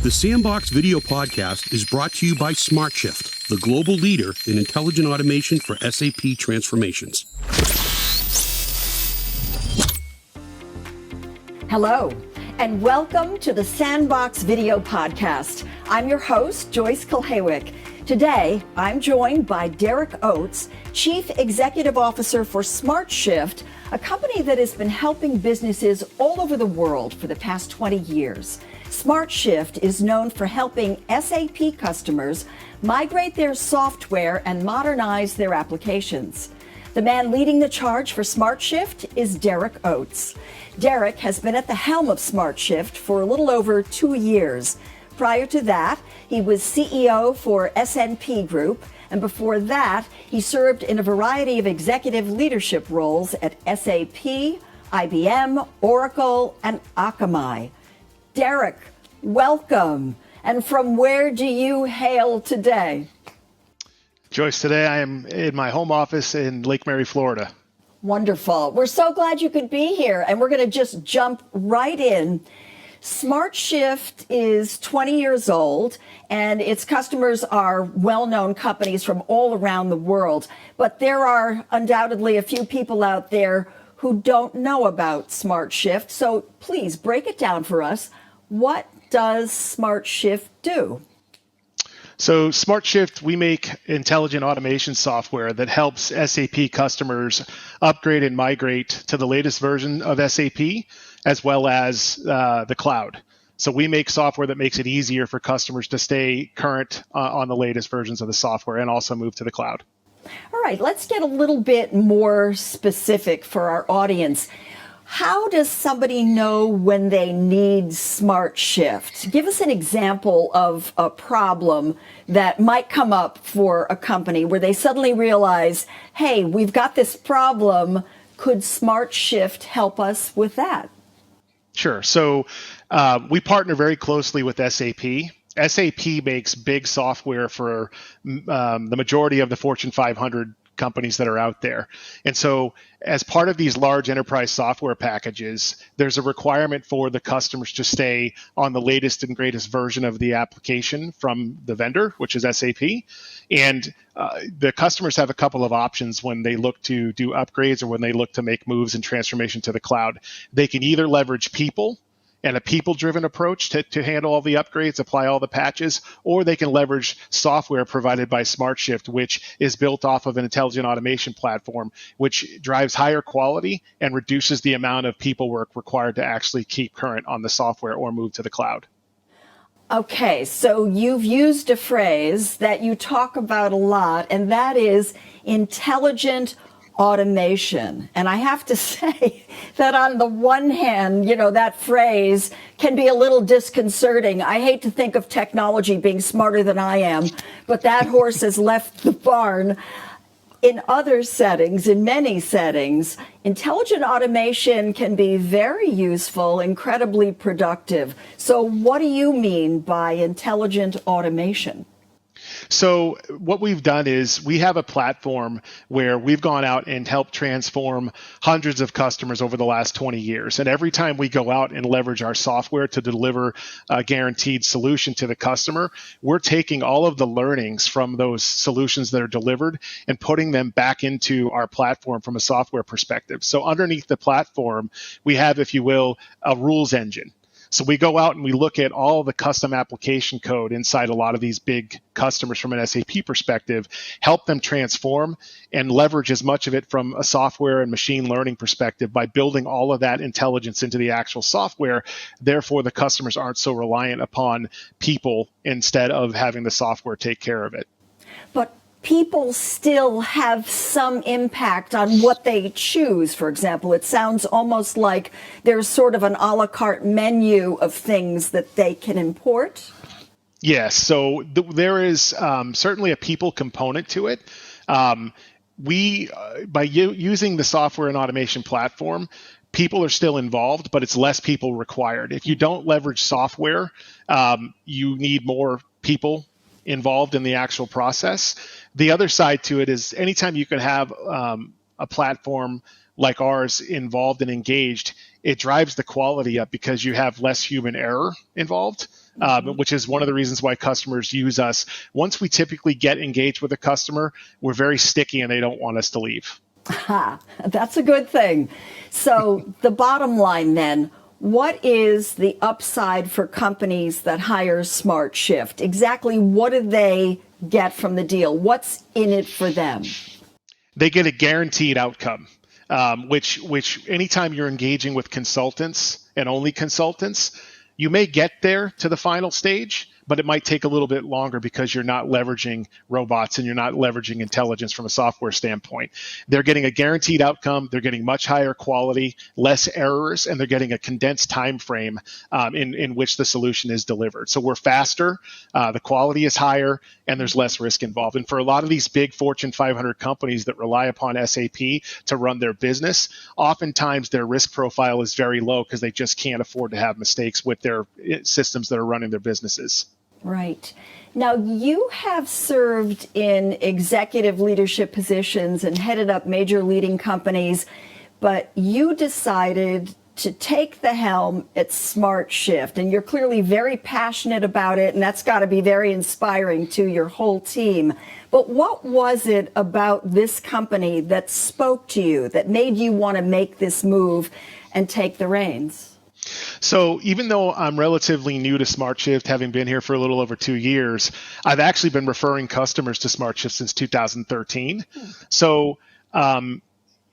The Sandbox video podcast is brought to you by smartShift, the global leader in intelligent automation for SAP transformations. Hello, and welcome to the Sandbox video podcast. I'm your host, Joyce Kulhawik. Today, I'm joined by Derek Oats, Chief Executive Officer for smartShift, a company that has been helping businesses all over the world for the past 20 years. smartShift is known for helping SAP customers migrate their software and modernize their applications. The man leading the charge for smartShift is Derek Oats. Derek has been at the helm of smartShift for a little over 2 years. Prior to that, he was CEO for SNP Group, and before that, he served in a variety of executive leadership roles at SAP, IBM, Oracle, and Akamai. Derek, welcome. And from where do you hail today? Joyce, today I am in my home office in Lake Mary, Florida. Wonderful. We're so glad you could be here, and we're going to just jump right in. smartShift is 20 years old, and its customers are well-known companies from all around the world. But there are undoubtedly a few people out there who don't know about smartShift. So please break it down for us. What does smartShift do? So smartShift, we make intelligent automation software that helps SAP customers upgrade and migrate to the latest version of SAP, as well as the cloud. So we make software that makes it easier for customers to stay current on the latest versions of the software and also move to the cloud. All right, let's get a little bit more specific for our audience. How does somebody know when they need smartShift? Give us an example of a problem that might come up for a company where they suddenly realize, hey, we've got this problem. Could smartShift help us with that? Sure. So we partner very closely with SAP. SAP makes big software for the majority of the Fortune 500 companies that are out there. And so as part of these large enterprise software packages, there's a requirement for the customers to stay on the latest and greatest version of the application from the vendor, which is SAP. And the customers have a couple of options when they look to do upgrades or when they look to make moves and transformation to the cloud. They can either leverage people and a people-driven approach to handle all the upgrades, apply all the patches, or they can leverage software provided by smartShift, which is built off of an intelligent automation platform, which drives higher quality and reduces the amount of people work required to actually keep current on the software or move to the cloud. Okay, so you've used a phrase that you talk about a lot, and that is intelligent automation. And I have to say that on the one hand, that phrase can be a little disconcerting. I hate to think of technology being smarter than I am, but that horse has left the barn. In other settings, in many settings, intelligent automation can be very useful, incredibly productive. So what do you mean by intelligent automation? So what we've done is we have a platform where we've gone out and helped transform hundreds of customers over the last 20 years. And every time we go out and leverage our software to deliver a guaranteed solution to the customer, we're taking all of the learnings from those solutions that are delivered and putting them back into our platform from a software perspective. So underneath the platform, we have, if you will, a rules engine. So we go out and we look at all the custom application code inside a lot of these big customers from an SAP perspective, help them transform and leverage as much of it from a software and machine learning perspective by building all of that intelligence into the actual software. Therefore, the customers aren't so reliant upon people instead of having the software take care of it. But people still have some impact on what they choose. For example, it sounds almost like there's sort of an a la carte menu of things that they can import. Yes, so there is certainly a people component to it. By using the software and automation platform, people are still involved, but it's less people required. If you don't leverage software, you need more people involved in the actual process. The other side to it is anytime you can have a platform like ours involved and engaged, it drives the quality up because you have less human error involved. which is one of the reasons why customers use us. Once we typically get engaged with a customer, we're very sticky and they don't want us to leave. That's a good thing. So the bottom line then, what is the upside for companies that hire smartShift? Exactly what do they get from the deal? What's in it for them? They get a guaranteed outcome, which anytime you're engaging with consultants and only consultants, you may get there to the final stage, but it might take a little bit longer because you're not leveraging robots and you're not leveraging intelligence from a software standpoint. They're getting a guaranteed outcome. They're getting much higher quality, less errors, and they're getting a condensed time frame in which the solution is delivered. So we're faster, the quality is higher, and there's less risk involved. And for a lot of these big Fortune 500 companies that rely upon SAP to run their business, oftentimes their risk profile is very low because they just can't afford to have mistakes with their systems that are running their businesses. Right. Now, you have served in executive leadership positions and headed up major leading companies, but you decided to take the helm at smartShift, and you're clearly very passionate about it, and that's got to be very inspiring to your whole team. But what was it about this company that spoke to you, that made you want to make this move and take the reins? So even though I'm relatively new to smartShift, having been here for a little over 2 years, I've actually been referring customers to smartShift since 2013. So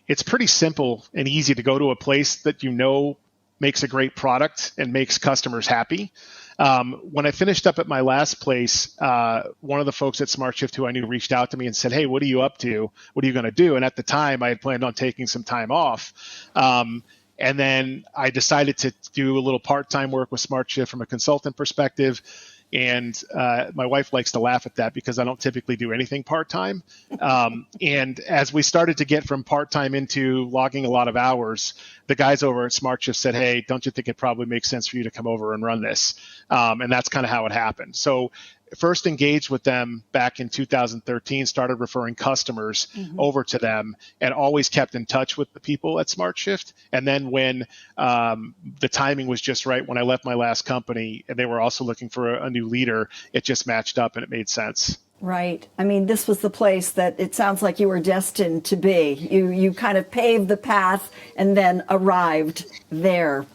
it's pretty simple and easy to go to a place that you know makes a great product and makes customers happy. When I finished up at my last place, one of the folks at smartShift who I knew reached out to me and said, "Hey, what are you up to? What are you going to do?" And at the time, I had planned on taking some time off. And then I decided to do a little part-time work with smartShift from a consultant perspective. And my wife likes to laugh at that because I don't typically do anything part-time. And as we started to get from part-time into logging a lot of hours, the guys over at smartShift said, "Hey, don't you think it probably makes sense for you to come over and run this?" And that's kind of how it happened. So first engaged with them back in 2013, started referring customers over to them, and always kept in touch with the people at smartShift. And then when the timing was just right, when I left my last company and they were also looking for a new leader, it just matched up and it made sense. Right. I mean, this was the place that it sounds like you were destined to be. You kind of paved the path and then arrived there.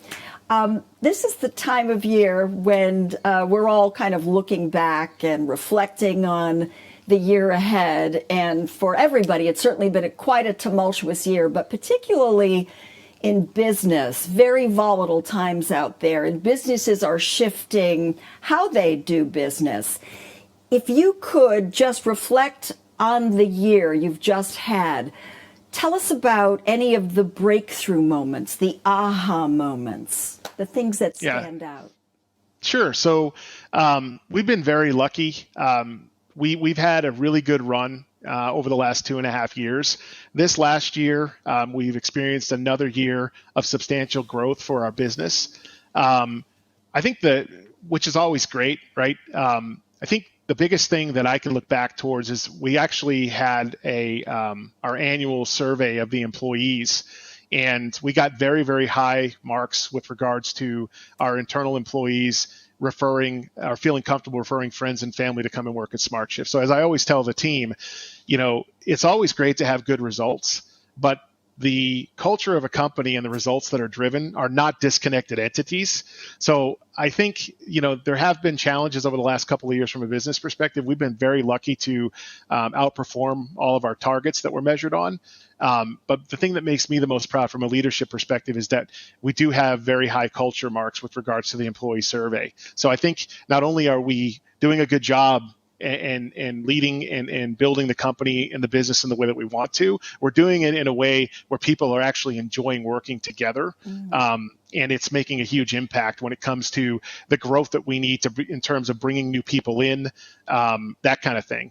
This is the time of year when we're all kind of looking back and reflecting on the year ahead. And for everybody, it's certainly been quite a tumultuous year, but particularly in business, very volatile times out there. And businesses are shifting how they do business. If you could just reflect on the year you've just had, tell us about any of the breakthrough moments, the aha moments, the things that stand out. Sure. So we've been very lucky. We've had a really good run over the last 2.5 years. This last year, we've experienced another year of substantial growth for our business. I think which is always great, right? I think the biggest thing that I can look back towards is we actually had our annual survey of the employees, and we got very, very high marks with regards to our internal employees referring or feeling comfortable referring friends and family to come and work at smartShift. So as I always tell the team, it's always great to have good results, but the culture of a company and the results that are driven are not disconnected entities. So I think, there have been challenges over the last couple of years from a business perspective. We've been very lucky to outperform all of our targets that we're measured on. But the thing that makes me the most proud from a leadership perspective is that we do have very high culture marks with regards to the employee survey. So I think not only are we doing a good job and leading and building the company and the business in the way that we want to, we're doing it in a way where people are actually enjoying working together. And it's making a huge impact when it comes to the growth that we need in terms of bringing new people in, that kind of thing.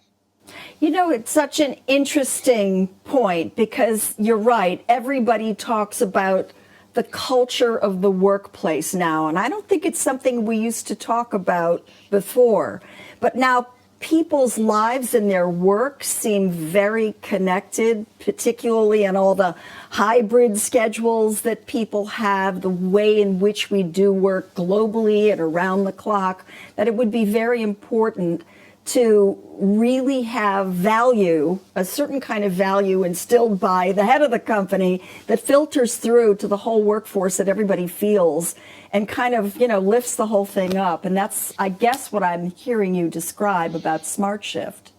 It's such an interesting point because you're right. Everybody talks about the culture of the workplace now, and I don't think it's something we used to talk about before. But now people's lives and their work seem very connected, particularly in all the hybrid schedules that people have, the way in which we do work globally and around the clock, that it would be very important to really have value, a certain kind of value instilled by the head of the company that filters through to the whole workforce that everybody feels and kind of, lifts the whole thing up. And that's, I guess, what I'm hearing you describe about smartShift.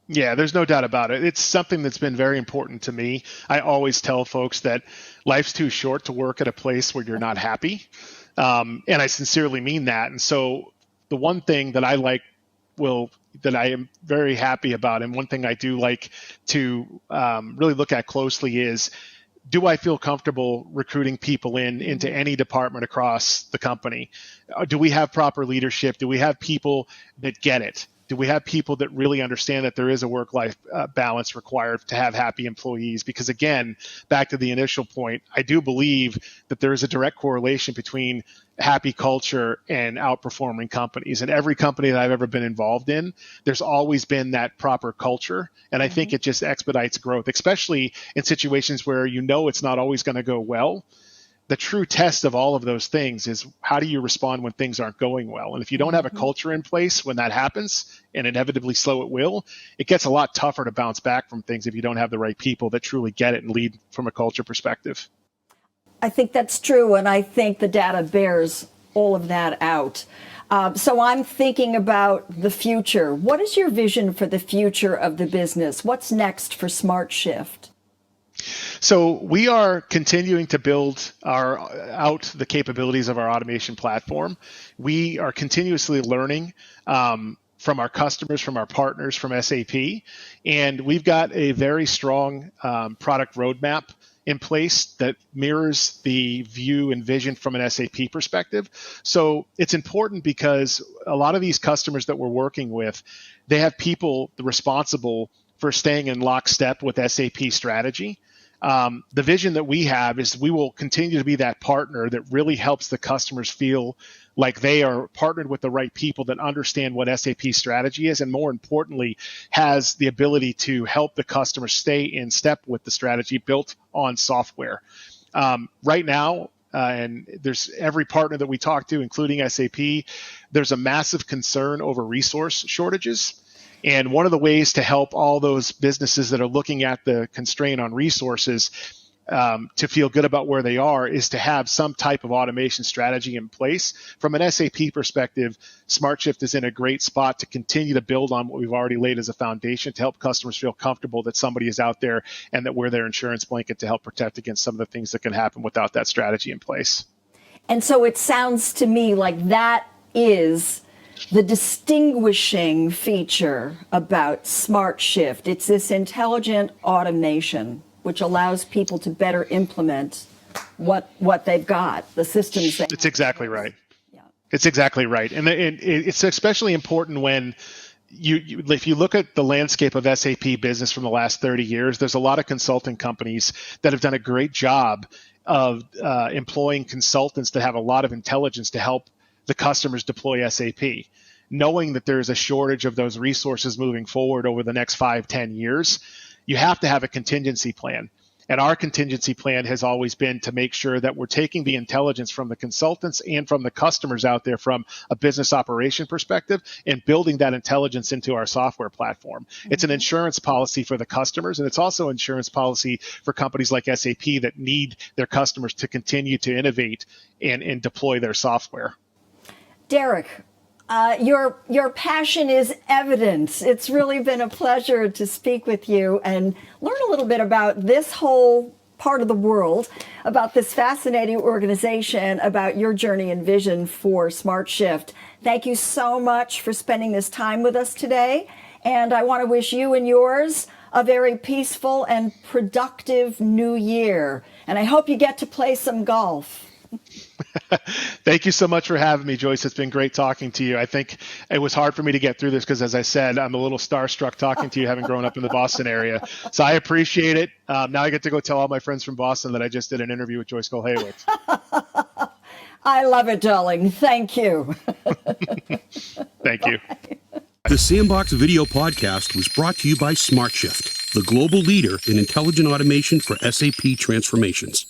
Yeah, there's no doubt about it. It's something that's been very important to me. I always tell folks that life's too short to work at a place where you're not happy. And I sincerely mean that. And so the one thing that that I am very happy about, and one thing I do like to really look at closely is, do I feel comfortable recruiting people into any department across the company? Do we have proper leadership? Do we have people that get it? Do we have people that really understand that there is a work-life balance required to have happy employees? Because again, back to the initial point, I do believe that there is a direct correlation between happy culture and outperforming companies. And every company that I've ever been involved in, there's always been that proper culture. And I think it just expedites growth, especially in situations where it's not always going to go well. The true test of all of those things is, how do you respond when things aren't going well? And if you don't have a culture in place when that happens, and inevitably so it will, it gets a lot tougher to bounce back from things if you don't have the right people that truly get it and lead from a culture perspective. I think that's true, and I think the data bears all of that out. So I'm thinking about the future. What is your vision for the future of the business? What's next for smartShift? So we are continuing to build out the capabilities of our automation platform. We are continuously learning from our customers, from our partners, from SAP, and we've got a very strong product roadmap in place that mirrors the view and vision from an SAP perspective. So it's important because a lot of these customers that we're working with, they have people responsible for staying in lockstep with SAP strategy. The vision that we have is we will continue to be that partner that really helps the customers feel like they are partnered with the right people that understand what SAP strategy is, and more importantly, has the ability to help the customer stay in step with the strategy built on software. Right now, and there's every partner that we talk to, including SAP, there's a massive concern over resource shortages. And one of the ways to help all those businesses that are looking at the constraint on resources to feel good about where they are is to have some type of automation strategy in place. From an SAP perspective, smartShift is in a great spot to continue to build on what we've already laid as a foundation to help customers feel comfortable that somebody is out there and that we're their insurance blanket to help protect against some of the things that can happen without that strategy in place. And so it sounds to me like that is the distinguishing feature about smartShift. It's this intelligent automation which allows people to better implement what they've got, the systems. It's exactly right. Yeah. It's exactly right. And it's especially important when if you look at the landscape of SAP business from the last 30 years, there's a lot of consulting companies that have done a great job of employing consultants that have a lot of intelligence to help the customers deploy SAP, knowing that there's a shortage of those resources moving forward over the next 5-10 years. You have to have a contingency plan. And our contingency plan has always been to make sure that we're taking the intelligence from the consultants and from the customers out there from a business operation perspective and building that intelligence into our software platform. Mm-hmm. It's an insurance policy for the customers, and it's also insurance policy for companies like SAP that need their customers to continue to innovate and deploy their software. Derek, your passion is evident. It's really been a pleasure to speak with you and learn a little bit about this whole part of the world, about this fascinating organization, about your journey and vision for smartShift. Thank you so much for spending this time with us today. And I want to wish you and yours a very peaceful and productive new year. And I hope you get to play some golf. Thank you so much for having me, Joyce. It's been great talking to you. I think it was hard for me to get through this because, as I said, I'm a little starstruck talking to you, having grown up in the Boston area. So I appreciate it. Now I get to go tell all my friends from Boston that I just did an interview with Joyce Kulhawik. I love it, darling. Thank you. Thank you. Bye. The Sandbox video podcast was brought to you by smartShift, the global leader in intelligent automation for SAP transformations.